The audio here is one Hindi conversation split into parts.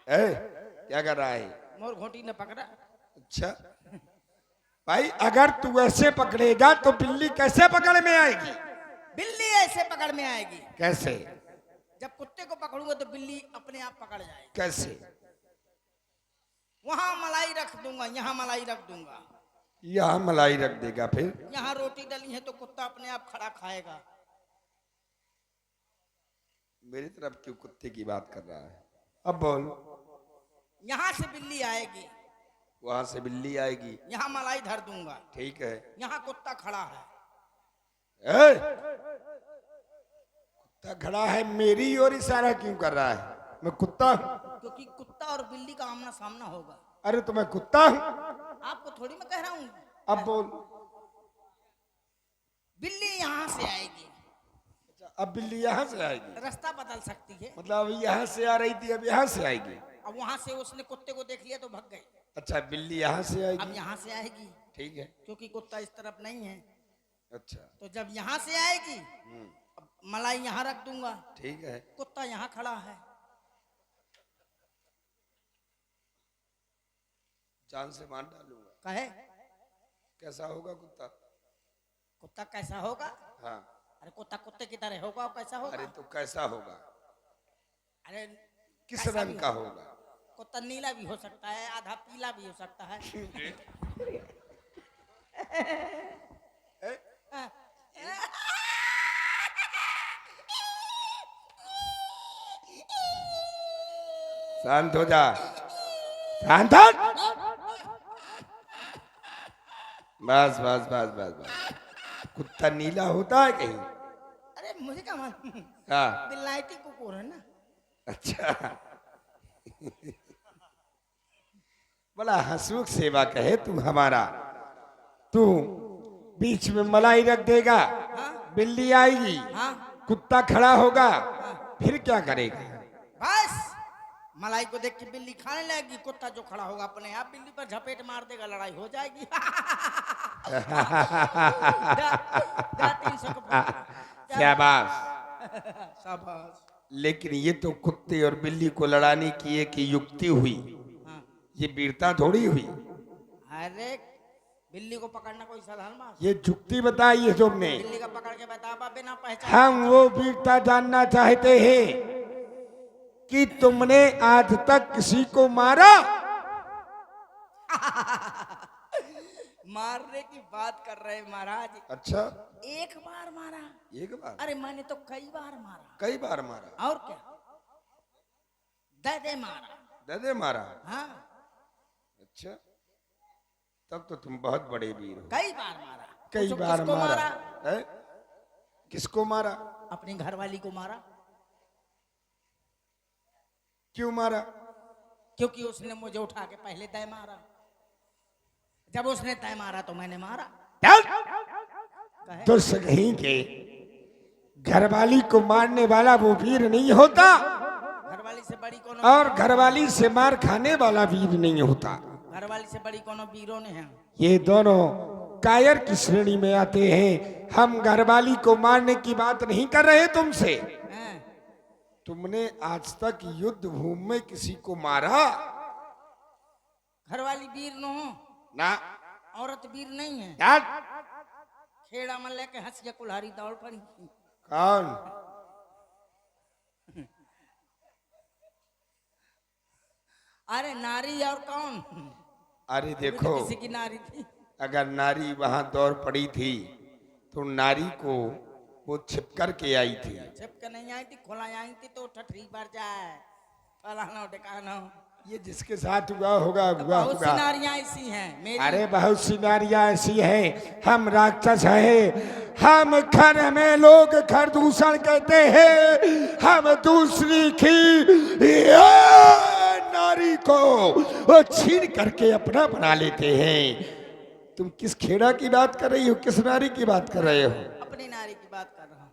क्या कर रहा है? मोर घोटी ने पकड़ा। अच्छा भाई, अगर तू ऐसे पकड़ेगा तो बिल्ली कैसे पकड़ में आएगी? बिल्ली ऐसे पकड़ में आएगी। कैसे? जब कुत्ते को पकड़ूंगा तो बिल्ली अपने आप पकड़ जाएगी। कैसे? वहां मलाई रख दूंगा, यहाँ मलाई रख दूंगा। यहाँ मलाई रख देगा, फिर यहाँ रोटी डली है तो कुत्ता अपने आप खड़ा खाएगा। मेरी तरफ क्यों कुत्ते की बात कर रहा है? अब बोल। यहाँ से बिल्ली आएगी, वहां से बिल्ली आएगी, यहाँ मलाई धर दूंगा। ठीक है। यहाँ कुत्ता खड़ा है। कुत्ता खड़ा है, मेरी ओर इशारा क्यों कर रहा है? मैं कुत्ता हूं? क्योंकि कुत्ता और बिल्ली का आमना सामना होगा। अरे तो मैं कुत्ता हूं? आपको थोड़ी मैं कह रहा हूँ। अब बोल। बिल्ली यहाँ से आएगी। अच्छा, अब बिल्ली यहाँ से आएगी? रास्ता बदल सकती है। मतलब अभी यहाँ से आ रही थी, अब यहाँ से आएगी? अब वहां से उसने कुत्ते को देख लिया तो भाग गई। अच्छा, बिल्ली यहाँ से आएगी? अब यहाँ से आएगी, ठीक है। क्योंकि कुत्ता इस तरफ नहीं है। अच्छा, तो जब यहाँ से आएगी, अब मलाई यहाँ रख दूंगा, ठीक है। कुत्ता यहाँ खड़ा है। जान से मार डालूंगा। कहे कैसा होगा कुत्ता? कुत्ता कैसा होगा? हाँ। अरे कुत्ता कुत्ते की तरह होगा और कैसा होगा? अरे तो कैसा होगा? अरे किस रंग का होगा? कुत्ता नीला भी हो सकता है, आधा पीला भी हो सकता है। शांत हो जा, शांत हो। बस बस बस बस बस। कुत्ता नीला होता है कहीं? अरे मुझे क्या मालूम, हाँ। बिलायती कुकुर है ना। अच्छा। बड़ा हंसमुख सेवा कहे तू हमारा। तू बीच में मलाई रख देगा, बिल्ली आएगी, हाँ कुत्ता खड़ा होगा, फिर क्या करेगा? बस मलाई को देख के बिल्ली खाने लगेगी, कुत्ता जो खड़ा होगा अपने आप बिल्ली पर झपेट मार देगा, लड़ाई हो जाएगी। शाबाश। शाबाश। लेकिन ये तो कुत्ते और बिल्ली को लड़ाने की एक युक्ति हुई, हाँ। ये वीरता थोड़ी हुई। अरे बिल्ली को पकड़ना कोई साधारण बात? ये युक्ति बताई है तुमने। बिल्ली का पकड़ के बता बिना पहचान। हम वो वीरता जानना चाहते हैं कि तुमने आज तक किसी को मारा? मारने की बात कर रहे महाराज। अच्छा, एक बार मारा? एक बार? अरे मैंने तो कई बार मारा। कई बार मारा? और क्या, दे मारा। दे मारा? हाँ। अच्छा, तब तो तुम बहुत बड़े वीर हो। कई बार मारा। कई बार मारा? है? किसको मारा? अपनी घरवाली को मारा। क्यों मारा? क्योंकि उसने मुझे उठा के पहले तय मारा। जब उसने तय मारा तो मैंने मारा। तो सही के घरवाली को मारने वाला वो वीर नहीं होता, घरवाली से बड़ी कौन? और घरवाली से मार खाने वाला वीर नहीं होता। घरवाली से बड़ी कौन वीरों ने है? ये दोनों कायर की श्रेणी में आते हैं। हम घरवाली को मारने की बात नहीं कर रहे तुमसे। तुमने आज तक युद्ध भूमि में किसी को मारा? घरवाली वीर न हो ना, औरत वीर नहीं है। यार खेड़ा में लेके हंसिया कुल्हाड़ी दौड़ पड़ी। कौन? अरे नारी और कौन? अरे देखो, किसी की नारी थी। अगर नारी वहां दौड़ पड़ी थी तो नारी को वो छिप कर के आई थी। छिप के नहीं आई थी, खोला आई थी तो ठठरी बार जाए फलाना ढिकाना। ये जिसके साथ हुआ होगा हुआ बहुत सी होगा। नारियां ऐसी हैं मेरी। अरे बहुत सी नारियां ऐसी हैं। हम राक्षस हैं, हम घर में लोग घर दूषण कहते हैं। हम दूसरी की नारी को वो छीन करके अपना बना लेते हैं। तुम किस खेड़ा की बात कर रही हो? किस नारी की बात कर रहे हो? अपनी नारी की बात कर रहा हूँ।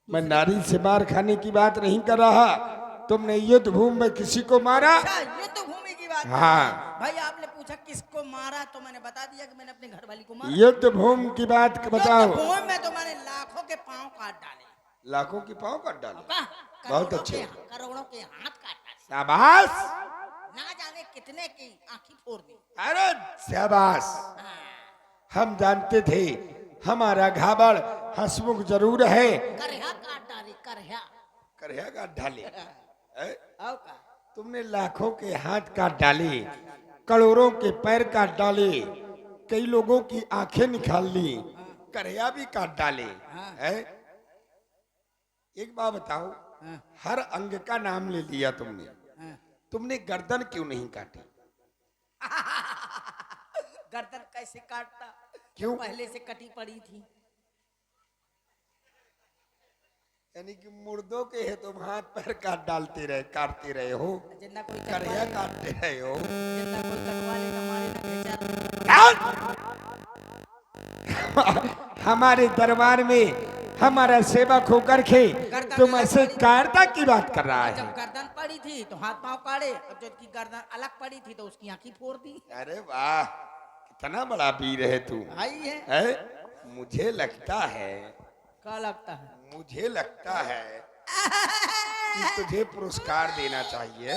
मैं नारी से मार खाने की बात नहीं कर रहा। तुमने युद्ध भूमि में किसी को मारा? युद्ध भूमि की बात? हाँ भाई आपने पूछा किसको मारा तो मैंने बता दिया कि मैंने अपनी घरवाली को मारा। युद्ध भूमि की बात बताओ। युद्ध भूमि में तो मैंने लाखों के पांव काट डाले। लाखों की पांव काट डाले? बहुत अच्छे। करोड़ों के हाथ काट डाले। शाबाश। इतने की आंखें फोड़ दी। अरे शाबाश, हम जानते थे हमारा घाबड़ हंसमुख जरूर है। करहा काट डाली करहा। करया काट डाले हैं? आओ का तुमने लाखों के हाथ काट डाले, करोड़ों के पैर काट डाले, कई लोगों की आंखें निकाल ली, करया भी काट डाले हैं? एक बात बताओ, हर अंग का नाम ले लिया तुमने, तुमने गर्दन क्यों नहीं काटी? गर्दन कैसे काटता? क्यों? पहले से कटी पड़ी थी। यानी कि मुर्दों के है तुम हाथ पैर काटते रहे हो, जिन्ना कोई करया काटते रहे हो। जिन्ना कोई कटवा लेगा मारे ना हमारे दरबार में हमारा सेवक होकर के तुम ऐसे कायरता की बात कर रहा जब है? गर्दन पड़ी थी तो हाथ पांव काटे, और जब की गर्दन अलग पड़ी थी तो उसकी आंखें फोड़ दी। अरे वाह, कितना बड़ा वीर है तू। भाई है। मुझे लगता है, क्या लगता है? मुझे लगता है कि तुझे पुरस्कार देना चाहिए।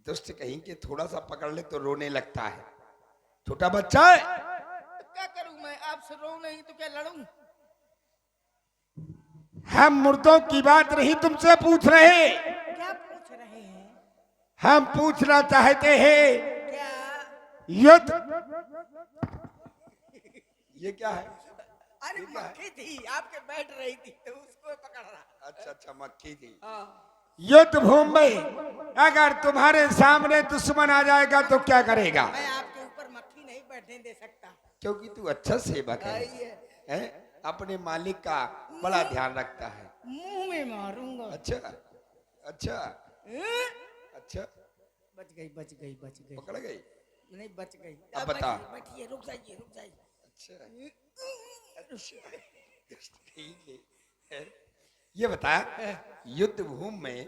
दुष्ट कहीं के थोड़ा सा पकड़ ले तो रोने लगता है, छोटा बच्चा है। क्या करूं मैं? आपसे रो नहीं तो क्या लड़ूं? हम मुर्दों की बात नहीं तुमसे पूछ रहे, क्या पूछ रहे हैं? हम पूछना चाहते हैं क्या? युद्ध। ये क्या है? अरे मक्खी थी, आपके बैठ रही थी तो उसको पकड़ रहा। अच्छा अच्छा, मक्खी थी। हाँ। युद्ध भूमि में अगर तुम्हारे सामने दुश्मन आ जाएगा तो क्या करेगा? मैं आपके ऊपर मक्खी नहीं बैठने दे सकता, क्योंकि तू अच्छा सेवक है? अपने मालिक का बड़ा ध्यान रखता है। मुंह में मारूंगा। अच्छा अच्छा अच्छा, बच गई बच गई बच गई। पकड़ गई? नहीं बच गई। अब बता। बैठिए, रुक जाइए रुक जाइए। अच्छा ये बता, युद्ध भूमि में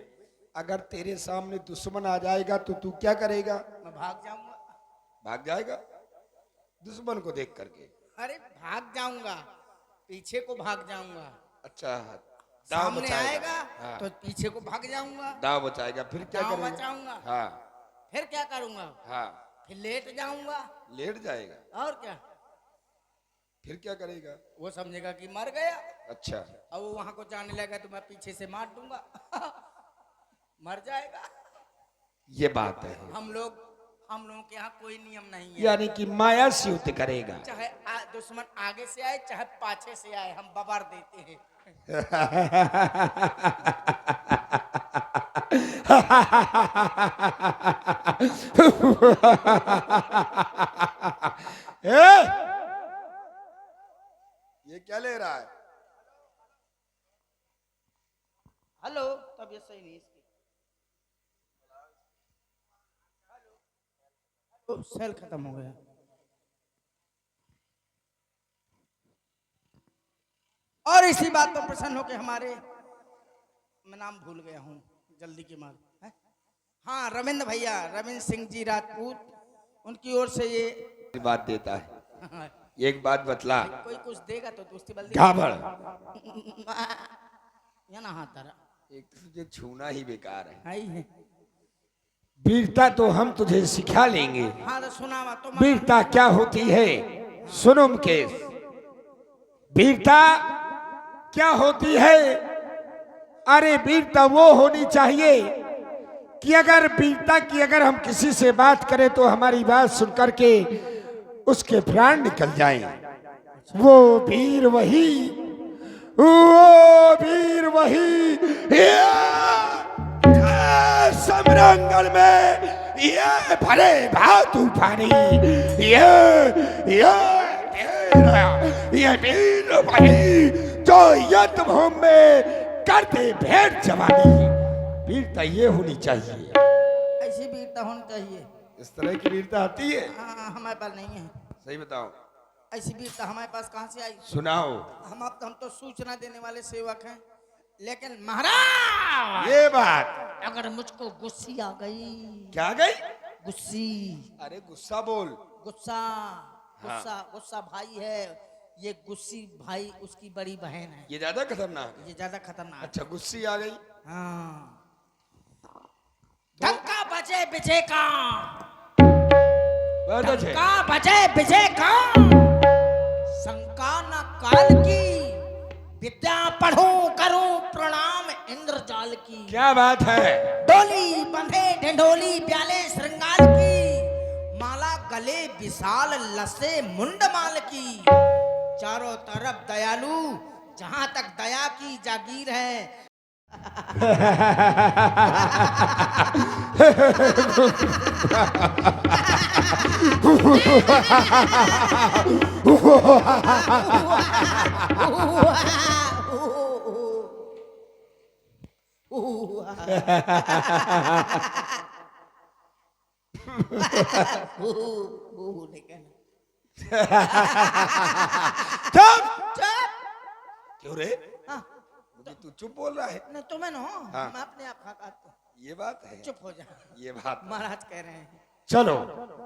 अगर तेरे सामने दुश्मन आ जाएगा तो तू क्या करेगा? मैं भाग जाऊंगा। भाग जाएगा दुश्मन को देख करके? अरे भाग जाऊंगा, पीछे को भाग जाऊंगा। अच्छा, दाव सामने बचाएगा। आएगा हाँ। तो पीछे को भाग जाऊंगा। दाव बचाएगा, फिर क्या दाव करेगा? बचाऊंगा। हाँ फिर क्या करूंगा? हाँ, फिर लेट जाऊंगा। लेट जाएगा, और क्या? फिर क्या करेगा? वो समझेगा कि मर गया। अच्छा, अब वो वहां को जाने लगा तो मैं पीछे से मार दूंगा। मर जाएगा। ये बात है। हम लोगों के यहाँ कोई नियम नहीं है। यानी कि माया से युद्ध करेगा। चाहे दुश्मन आगे से आए चाहे पाछे से आए, हम बबार देते हैं। ये क्या ले रहा है? हेलो, तबीयत सही नहीं इसकी। हेलो, सेल खत्म हो गया। और इसी बात पर प्रसन्न हो के हमारे, मैं नाम भूल गया हूँ जल्दी की मार है? हाँ, रविंद्र भैया, रविंद्र सिंह जी राजपूत, उनकी ओर से ये बात देता है। एक बात बतला, कोई कुछ देगा तो दोस्ती बल्दी घाबड़ या ना हाथ तारा एक तुझे छूना ही बेकार है। आई है। वीरता तो हम तुझे सिखा लेंगे। हाँ तो सुनावा तो। वीरता क्या होती है सुनो मुकेश, वीरता क्या होती है? अरे वीरता वो होनी चाहिए कि अगर वीरता की अगर हम किसी से बात करें तो हमारी बात सुन करके उसके प्राण निकल जाएं। वो वीर वही, वो वीर वही। समरंगल में ये भरे भाव तूफानी, ये वीर वही जो युद्ध भूमि में करते भेंट जवानी। वीरता ये होनी चाहिए, ऐसी वीरता होनी चाहिए। इस तरह की वीरता आती है? हाँ, हमारे पास नहीं है। सही बताओ, ऐसी वीरता हमारे पास कहाँ से आई? सुनाओ। हम तो सूचना देने वाले सेवक हैं। लेकिन महाराज ये बात। अगर मुझको गुस्सी आ गई, क्या गई? गुस्सी, अरे गुस्सा बोल। गुस्सा, गुस्सा, गुस्सा भाई है, ये गुस्सी भाई उसकी बड़ी बहन है, ये ज्यादा खतरनाक है। ये ज्यादा खतरनाक है। अच्छा गुस्सी आ गई। हाँ, डंका बजे बिजे का, डंका बजे बिजे का, शंका न काल की, विद्या पढ़ूं करूं प्रणाम इंद्रजाल की। क्या बात है? डोली बंधे ढिंढोली प्याले श्रृंगार की, माला गले विशाल लसे मुंडमाल की, चारों तरफ दयालु जहां तक दया की जागीर है। चुप। चुप। क्यों रे? हाँ, तू चुप बोल रहा है? नहीं तुम्हें ना, हाँ। मैं अपने आप खाता। ये बात है। चुप हो जा, ये बात। महाराज कह रहे हैं। चलो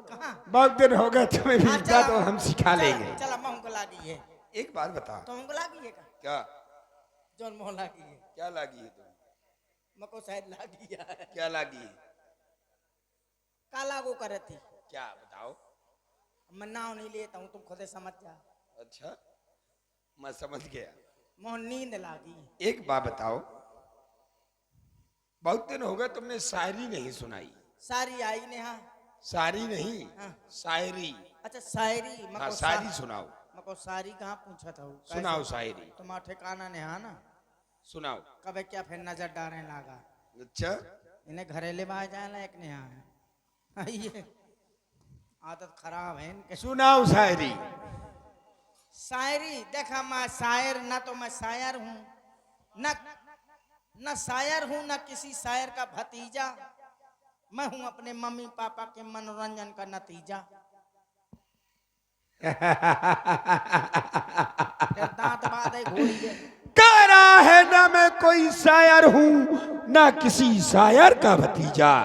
कहाँ? बहुत दिन हो गए तुम्हें हाँ, मिलता चला। तो हम सिखा लेंगे। चला मैं हमको लागी है। एक बात बता। तो हमको लागी है का? क्या? जौन मोह लागी है। क्या लागी है तुम? मको शायद लागी है। क्या लागी है? काला को करे थी। क्या बताओ? मैं नाव नहीं लेता हूँ, तुम खुद समझ जा। अच्छा मैं समझ गया। मोह नींद लागी। एक बात बताओ, बहुत दिन हो गए तुमने शायरी नहीं सुनाई। सारी आई ने। हाँ, शायरी नहीं, हाँ। शायरी। अच्छा शायरी। हाँ शायरी सुनाओ। मको सारी कहाँ पूछा था? सुनाओ शायरी। तुम्हारा ठिकाना ने। हाँ ना, सुनाओ। कबे क्या फिर नजर डालने लगा। अच्छा इन्हें घरेले बाहर जाए एक ने। हाँ, ये आदत खराब है इनके। सुनाओ शायरी। शायरी देखा, मैं शायर ना तो मैं शायर हूँ, न शायर हूँ न किसी शायर का भतीजा। मैं हूँ अपने मम्मी पापा के मनोरंजन का नतीजा। फिर दांत बादे घोड़ी है। कह रहा है ना मैं कोई शायर हूँ ना किसी शायर का भतीजा।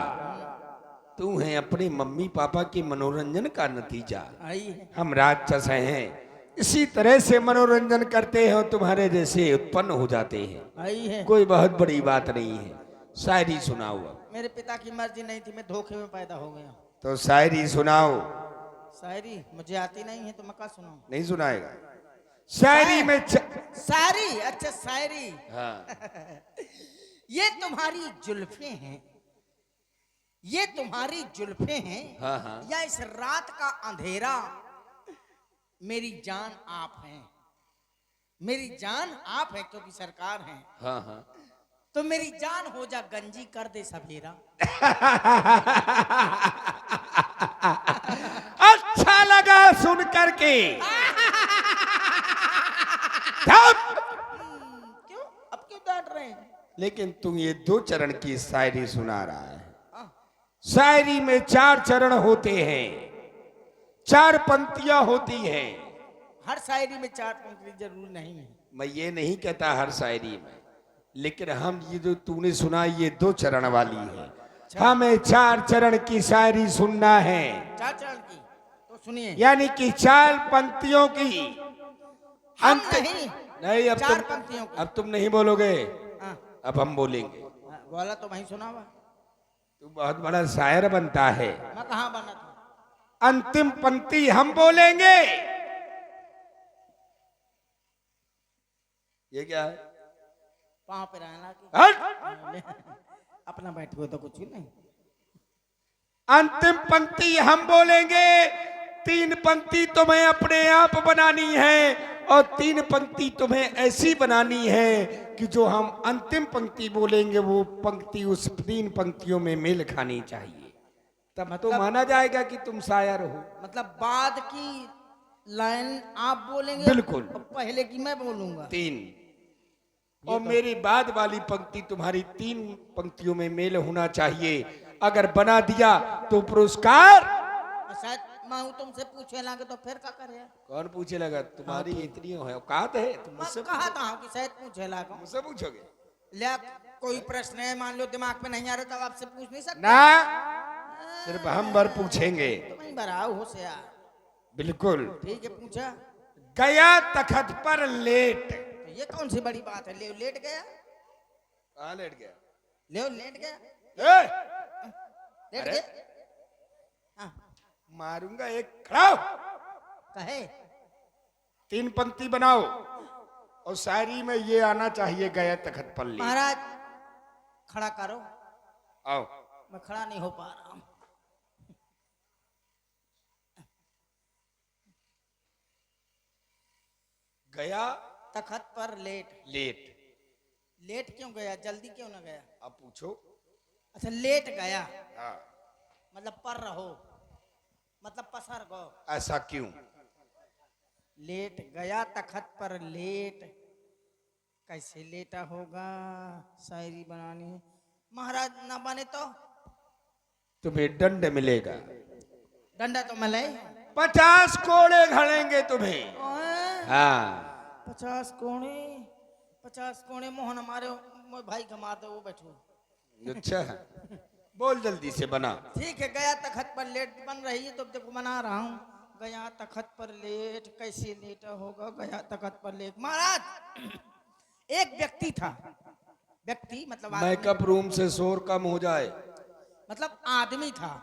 तू है अपने मम्मी पापा के मनोरंजन का नतीजा। आई है। हम राक्षस हैं, इसी तरह से मनोरंजन करते हैं, तुम्हारे जैसे उत्पन्न हो जाते हैं। आई है। कोई बहुत बड़ी बात नहीं है। शायरी सुनाओ अब। मेरे पिता की मर्जी नहीं थी, मैं धोखे में पैदा हो गया। तो शायरी सुनाओ। शायरी मुझे आती नहीं है तो मैं क्या सुनाऊं? नहीं सुनाएगा? शायरी में शायरी। अच्छा शायरी। हाँ। ये तुम्हारी जुल्फे हैं, ये तुम्हारी जुल्फे हैं, हाँ हाँ। या इस रात का अंधेरा मेरी जान आप हैं। मेरी जान आप हैं क्योंकि सरकार हैं। हाँ हाँ। तो मेरी जान हो जा गंजी कर दे सवेरा। अच्छा लगा सुन करके। क्यों? अब क्यों डांट रहे हैं? लेकिन तुम ये 2 चरण की शायरी सुना रहा है। हाँ। शायरी में 4 चरण होते हैं, 4 पंक्तियां होती हैं। हर शायरी में 4 पंक्ति जरूर नहीं है। मैं ये नहीं कहता हर शायरी में, लेकिन हम ये जो तूने सुना ये 2 चरण वाली है। हमें 4 चरण की शायरी सुनना है। 4 चरण की तो सुनिए। यानी कि 4 पंक्तियों की। हम नहीं, नहीं अब 4 पंक्तियों की। अब तुम नहीं बोलोगे, हाँ, अब हम बोलेंगे। बोला तो वही सुना हुआ। तू बहुत बड़ा शायर बनता है। मैं कहाँ बना था? अंतिम पंक्ति हम बोलेंगे। ये क्या है? पाँव पे रहना की। हट! अपना बैठे हो तो कुछ भी नहीं। अंतिम पंक्ति हम बोलेंगे। 3 पंक्ति तुम्हें अपने आप बनानी है और 3 पंक्ति तुम्हें ऐसी बनानी है कि जो हम अंतिम पंक्ति बोलेंगे वो पंक्ति उस 3 पंक्तियों में मेल खानी चाहिए। तब तो माना जाएगा कि तुम शायर हो। मतलब बाद की लाइन आप बोलेंगे? बिल्कुल। और पहले की मैं बोलूंगा। 3 और मेरी बाद वाली पंक्ति तुम्हारी 3 पंक्तियों में मेल होना चाहिए। अगर बना दिया तो पुरस्कार। शायद मैं तुमसे पूछे लगे तो फिर क्या करे? कौन पूछे लगा? तुम्हारी इतनी औकात है? तुम मैं मुझसे कहा था कि शायद पूछे लगा। मुझसे पूछोगे? ले कोई प्रश्न है, मान लो दिमाग में नहीं आ रहा तब आपसे पूछ नहीं सकते? ना, सिर्फ हम बर पूछेंगे। तुम ही बराओ होशियार। बिल्कुल। ठीक है, पूछा। गया तखत पर लेट। तो ये कौन सी बड़ी बात है? ले लेट गया। कहाँ लेट गया? ले लेट गया। ए! लेट अरे! गया। हाँ, मारूंगा एक। खड़ा हो। कहे 3 पंक्ति बनाओ और शायरी में ये आना चाहिए, गया तखत पर लेट। महाराज खड़ा करो। आओ। मैं खड़ा नहीं हो पा रहा हूं। गया तखत पर लेट। लेट। लेट क्यों गया? जल्दी क्यों ना गया? अब पूछो। अच्छा, लेट गया हाँ। मतलब पर रहो, मतलब पसर गो। ऐसा क्यों? लेट गया तखत पर लेट, कैसे लेटा होगा? शायरी बनानी है महाराज, ना बने तो तुम्हें दंड मिलेगा। डंडा तो मिले। 50 कोड़े घड़ेंगे तुम्हें। हाँ। 50 कोणे, 50 कोणे। मोहन हमारे भाई का मार दो, वो बैठो। अच्छा, बोल जल्दी से बना। ठीक है, गया तखत पर लेट बन रही है तो देखो बना रहा हूँ। गया तखत पर लेट, कैसे लेटा होगा? गया तखत पर लेट। महाराज एक व्यक्ति था। व्यक्ति मतलब आदमी, मेकअप रूम से शोर कम हो जाए। मतलब आदमी था।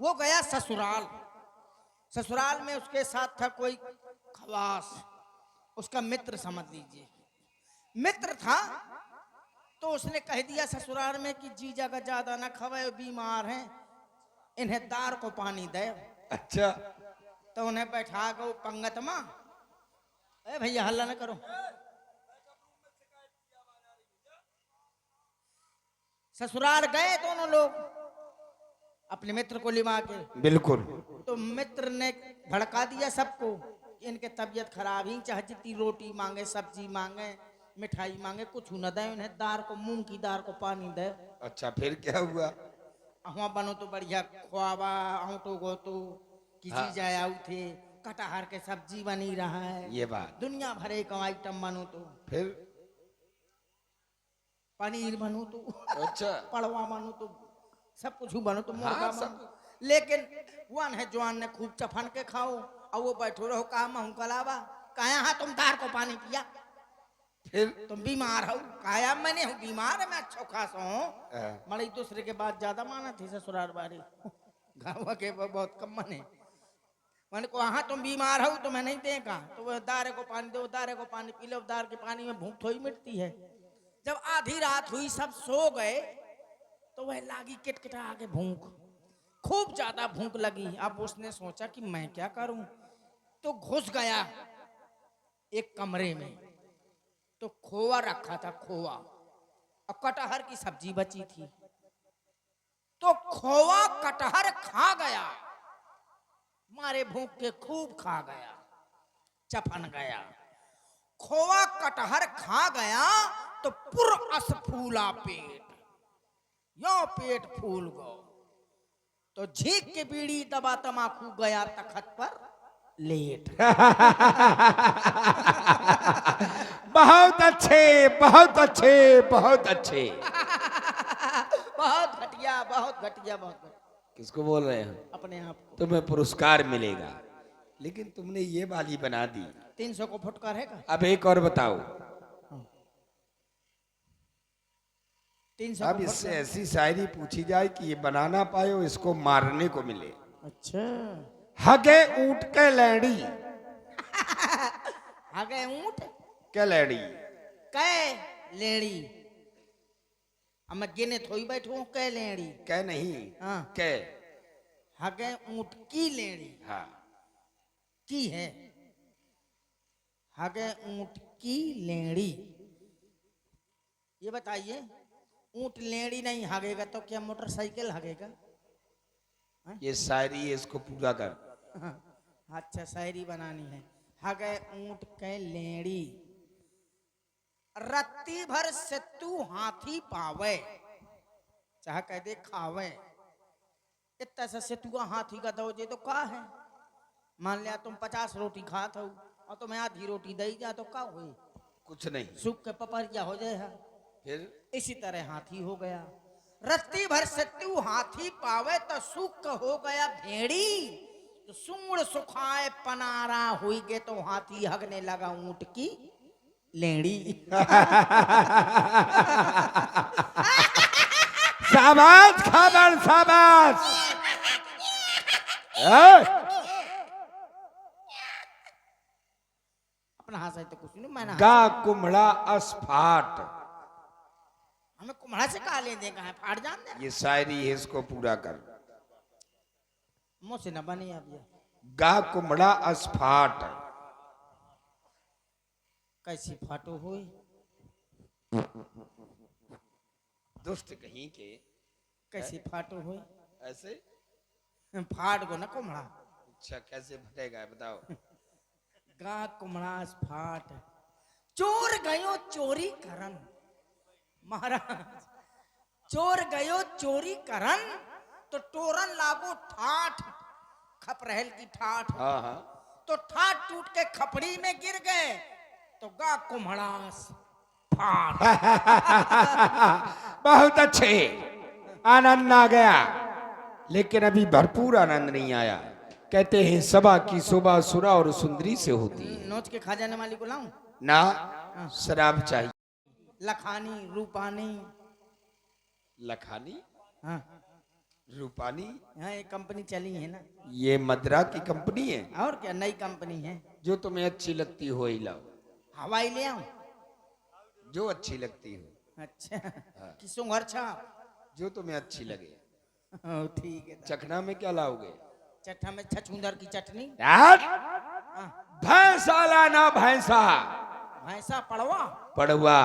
वो गया ससुराल। ससुराल में उसके साथ था कोई खवास, उसका मित्र समझ लीजिए। मित्र था तो उसने कह दिया ससुराल में कि जीजा का ज्यादा ना खवाए, बीमार हैं, इन्हें दार को पानी दे। अच्छा। तो उन्हें बैठा गो पंगत मां। ए भैया हल्ला ना करो। ससुराल गए दोनों लोग अपने मित्र को लिवा के। बिल्कुल। तो मित्र ने भड़का दिया सबको, इनके तबीयत खराब ही, चाहे जितनी रोटी मांगे, सब्जी मांगे, मिठाई मांगे, कुछ न दे उन्हें, दार को, मूंग की दार को पानी दे। अच्छा, फिर क्या हुआ? वहां बनो तो बढ़िया खुआवा, आउटो गो तो किसी हाँ। जाए आउ थे, कटहर के सब्जी बनी रहा है, ये बात। दुनिया भरे का आइटम बनो तो, फिर पनीर बनो तो, अच्छा, पड़वा बनो तो, सब कुछ बनो तो, मुर्गा हाँ, बनो। सब। लेकिन वन है जवान ने खूब चफन के खाओ, और वो बैठो रहो, कहा महू कलावा, कहा हाँ तुम दार को पानी पिया, फिर तुम बीमार हो। कहा मैंने हूँ बीमार है, मैं अच्छा खासा हूँ। हाँ। मरे दूसरे के बाद ज्यादा माना थी ससुराल बारी। गाँव के बहुत कम माने। मैंने को हाँ तुम बीमार हो तो मैं नहीं देखा, तो वो दारे को पानी दो, दारे को पानी पी लो, दार के पानी में भूख थोड़ी मिटती है। जब आधी रात हुई सब सो गए तो वह लागी किटकिटा आगे भूख, खूब ज्यादा भूख लगी। अब उसने सोचा कि मैं क्या करूं, तो घुस गया एक कमरे में, तो खोआ रखा था, खोआ और कटहर की सब्जी बची थी, तो खोआ कटहर खा गया, मारे भूख के खूब खा गया, चफन गया। खोआ कटहर खा गया तो पुर अस फूला पेट, यो पेट फूल गो, तो झीक के बीड़ी दबा तमाकू गया तखत पर लेट। बहुत अच्छे, बहुत अच्छे, बहुत अच्छे। बहुत घटिया, बहुत घटिया, बहुत घटिया। किसको बोल रहे हैं? अपने आप को। तुम्हें पुरस्कार मिलेगा, लेकिन तुमने ये वाली बना दी। 300 को फुटकार है का? अब एक और बताओ। 300 अब को इससे फुटकार। ऐसी शायरी पूछी जाए कि ये बना ना पाए और इसको मारने को मिले। अच्छा। हगे ऊंट के लैड़ी। आगे ऊंट के लैड़ी। कै लेड़ी। अब मैं गिने थोड़ी बैठू कै लेड़ी। कै नहीं, हाँ। कै। हगे ऊंट की लेड़ी। हाँ। की है। हगे ऊंट की लेड़ी। ये बताइए, ऊंट लेड़ी नहीं हगेगा तो क्या मोटरसाइकिल हगेगा? ये शायरी है, इसको पूरा कर। अच्छा, शायरी बनानी है। हगे ऊंट के लेड़ी, रत्ती भर से तू हाथी पावे, चाहे कह दे खावे, इतना सा से तू हाथी का दो जे तो का है? मान लिया तुम 50 रोटी खात हो और तुम्हें आधी रोटी दई जा तो का हुई? कुछ नहीं। सूख के पपरिया हो जाए है। फिर इसी तरह हाथी हो गया। रत्ती भर सत्यु हाथी पावे तो सुख हो गया भेड़ी। तो सूंड सुखाए पनारा हुई गे तो हाथी हगने लगा ऊंट की लेड़ी। शाबाश खबर शाबाश। ए, अपना हंसा तो कुछ नहीं, मैंने गा हंसा। कुम्हड़ा अस्फाट। हमें कुम्हड़ा से कहा ले देगा है, फाड़ जान दे। ये शायरी है, इसको पूरा कर। मुंह से न बनी अब ये। गा कुम्हड़ा अस्फाट। कैसी फाटो हुई। दुष्ट कहीं के। कैसी फाटो हुई। ऐसे फाड़ गो ना कुम्हड़ा। अच्छा कैसे फटेगा बताओ। गा कुम्हड़ा फाट। चोर गयो चोरी करन। महाराज चोर गयो चोरी करन तो टोरन लागो ठाठ। खपरहेल की ठाठ। हाँ हाँ। तो ठाठ टूट के खपड़ी में गिर गए तो गा कुम्हड़ा फाट। बहुत अच्छे, आनंद आ गया, लेकिन अभी भरपूर आनंद नहीं आया। कहते हैं सभा की शोभा सुरा और सुंदरी से होती है। नोच के खा जाने वाली को लाऊं। ना शराब चाहिए। लखानी रूपानी। लखानी हाँ रूपानी। यहाँ एक कंपनी चली है ना। ये मदरा की कंपनी है। और क्या नई कंपनी है। जो तुम्हें अच्छी लगती हो ही लाओ। हवाई ले आऊं। जो अच्छी लगती हो। अच्छा किसों घर छाप। जो तुम्हें अच्छी लगे। ठीक है। चखना में क्या लाओगे। चट्टा में छछूंदर की चटनी। यार हाँ, भैंसा लाना भैंसा। भैंसा पड़वा। पड़वा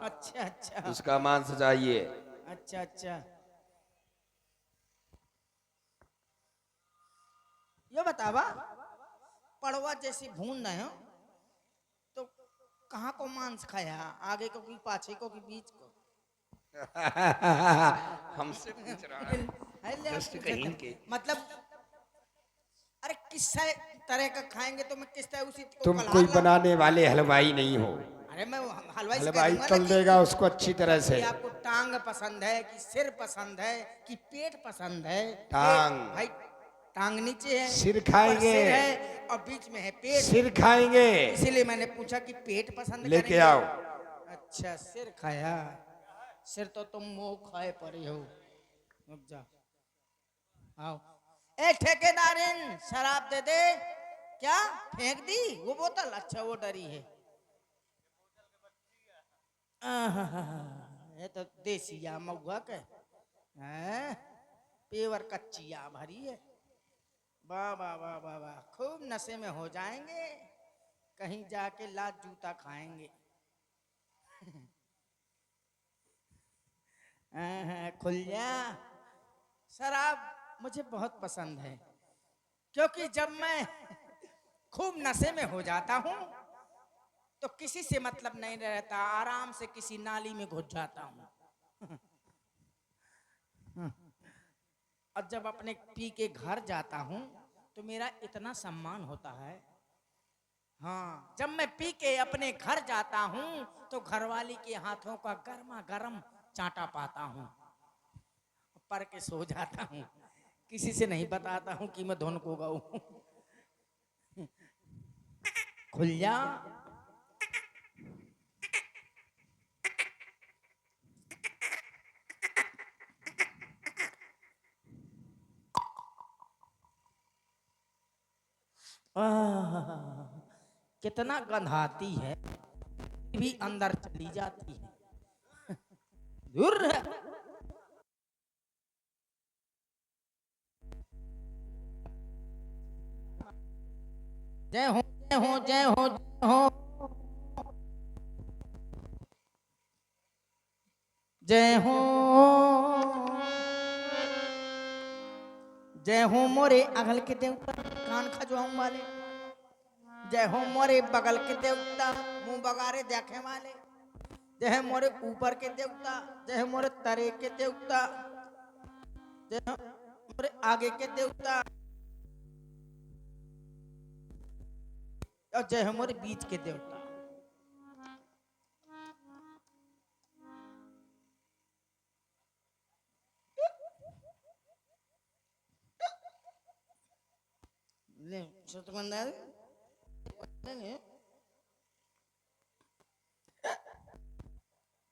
अच्छा अच्छा। उसका मांस चाहिए। अच्छा अच्छा। ये बतावा पड़वा जैसी भून रहे हो तो कहाँ को मांस खाया, आगे को कि पाछे को कि बीच को। हमसे पूछ रहा है दुष्ट कहीं के। मतलब अरे किस तरह का खाएंगे तो मैं किस तरह उसी को तुम कलहा कोई लाऊं। बनाने वाले हलवाई नहीं हो। अरे मैं हलवाई से हलवाई कह दूंगा तल ना देगा उसको अच्छी तरह से। कि आपको टांग पसंद है कि सिर पसंद है कि पेट पसंद है। टांग। भाई टांग नीचे है, सिर ऊपर खाएंगे। सिर है और बीच में है पेट। सिर खाएंगे। इसीलिए मैंने पूछा कि पेट पसंद लेके करेंगे। आओ। अच्छा सिर खाया। सिर तो तुम मुंह खाए पड़ी हो। रुक जा। आओ ए ठेकेदारिन शराब दे दे। क्या फेंक दी वो बोतल। अच्छा वो डरी है। ये तो देसिया महुआ के हैं। पेवर कच्चिया भरी है। वाह वाह वाह वाह वाह खूब नशे में हो जाएंगे। कहीं जाके लात जूता खाएंगे। खुल जा। शराब मुझे बहुत पसंद है क्योंकि जब मैं खूब नशे में हो जाता हूँ तो किसी से मतलब नहीं रहता, आराम से किसी नाली में घुस जाता हूँ। और जब अपने पी के घर जाता हूँ तो मेरा इतना सम्मान होता है। हाँ जब मैं पी के अपने घर जाता हूँ तो घरवाली के हाथों का गर्मा गर्म चाटा पाता हूँ। पर के सो जाता हूँ। किसी से नहीं बताता हूँ कि मैं धुन को गाऊं। खुल जा। कितना गंधाती है भी अंदर चली जाती है। दूर है। जय हो जय हो जय हो जय हो जय हो जय हो मोरे अगल के देवता कान खजवाऊं वाले। जय हो मोरे बगल के देवता मुंह बगारे देखे वाले। जय हो मोरे ऊपर के देवता। जय हो मोरे तरे के देवता। जय हो मोरे आगे के देवता और जय हो मोरे बीच के देवता। ले शतमंदर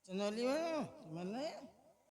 चंदौली में मैंने